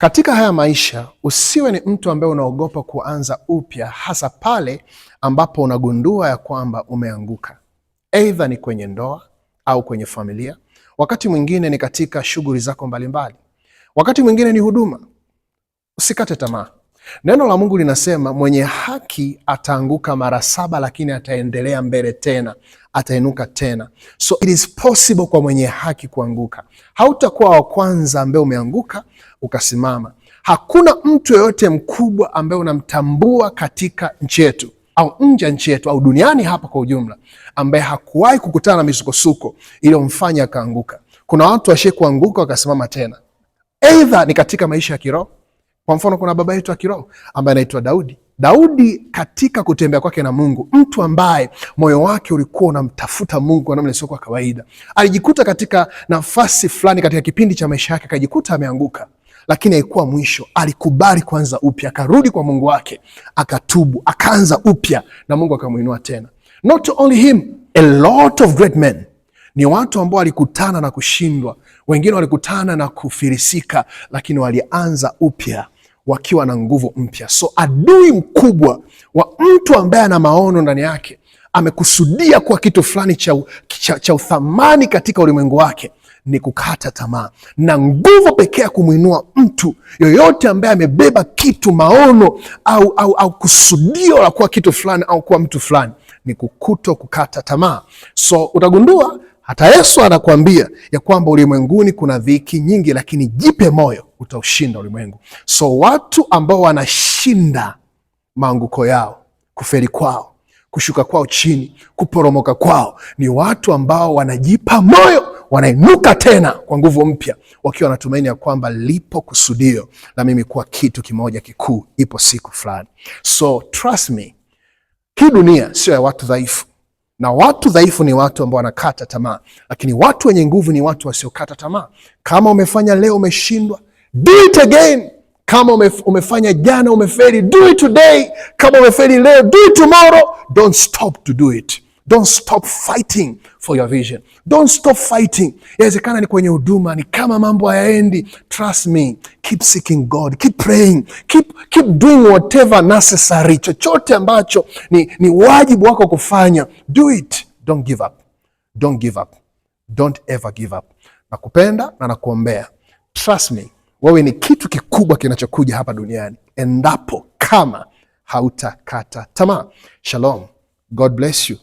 Katika haya maisha, usiwe ni mtu ambaye unaogopa kuanza upya, hasa pale ambapo unagundua ya kwamba umeanguka. Aidha ni kwenye ndoa au kwenye familia, wakati mwingine ni katika shughuli zako mbalimbali, wakati mwingine ni huduma. Usikate tamaa. Neno la Mungu linasema mwenye haki ataanguka mara 7 lakini ataendelea mbele tena, atainuka tena. So it is possible kwa mwenye haki kuanguka. Hautakuwa wa kwanza ambaye umeanguka ukasimama. Hakuna mtu yeyote mkubwa ambaye unamtambua katika nchi yetu au nje ya nchi yetu au duniani hapa kwa ujumla ambaye hakuwahi kukutana na misukosuko iliyomfanya akaanguka. Kuna watu washe kuanguka wakasimama tena. Aidha ni katika maisha ya kiroho. Kwa mfano kuna baba yetu wa kiroho ambaye anaitwa Daudi. Daudi katika kutembea kwake na Mungu, mtu ambaye moyo wake ulikuwa unamtafuta Mungu kwa namna isiyo kwa kawaida, alijikuta katika nafasi fulani katika kipindi cha maisha yake akajikuta ameanguka, lakini haikuwa mwisho. Alikubali kuanza upya, akarudi kwa Mungu wake, akatubu, akaanza upya na Mungu akamuinua tena. Not only him, a lot of great men. Ni watu ambao walikutana na kushindwa, wengine walikutana na kufilisika, lakini walianza upya wakiwa na nguvu mpya. So adui mkubwa wa mtu ambaye ana maono ndani yake, amekusudia kuwa kitu fulani cha uthamani katika ulimwengu wake, ni kukata tamaa. Na nguvu pekee ya kumuinua mtu yoyote ambaye amebeba kitu, maono au kusudio la kuwa kitu fulani au kuwa mtu fulani, ni kukata tamaa. So utagundua hata Yesu anakuambia ya kwamba ulimwenguni kuna dhiki nyingi, lakini jipe moyo, utaushinda ulimwengu. So watu ambao wanashinda maanguko yao, kufeli kwao, kushuka kwao chini, kuporomoka kwao, ni watu ambao wanajipa moyo, wanainuka tena kwa nguvu mpya, wakiwa wanatumaini ya kwamba lipo kusudio la mimi kuwa kitu kimoja kikuu, ipo siku fulani. So trust me, hii dunia sio ya watu dhaifu. Na watu dhaifu ni watu ambao wanakata tamaa, lakini watu wenye nguvu ni watu wasiokata tamaa. Kama umefanya leo umeshindwa, do it again. Kama umefanya jana umefeli, do it today. Kama umefeli leo, do it tomorrow. Don't stop to do it. Don't stop fighting for your vision. Don't stop fighting. Inawezekana ni kwenye huduma, ni kama mambo hayaendi. Trust me, keep seeking God, keep praying, keep doing whatever necessary. Chochote ambacho ni wajibu wako kufanya, do it. Don't give up. Don't give up. Don't ever give up. Nakupenda na nakuombea. Trust me, wewe ni kitu kikubwa kinachokuja hapa duniani endapo kama hautakata tamaa. Shalom. God bless you.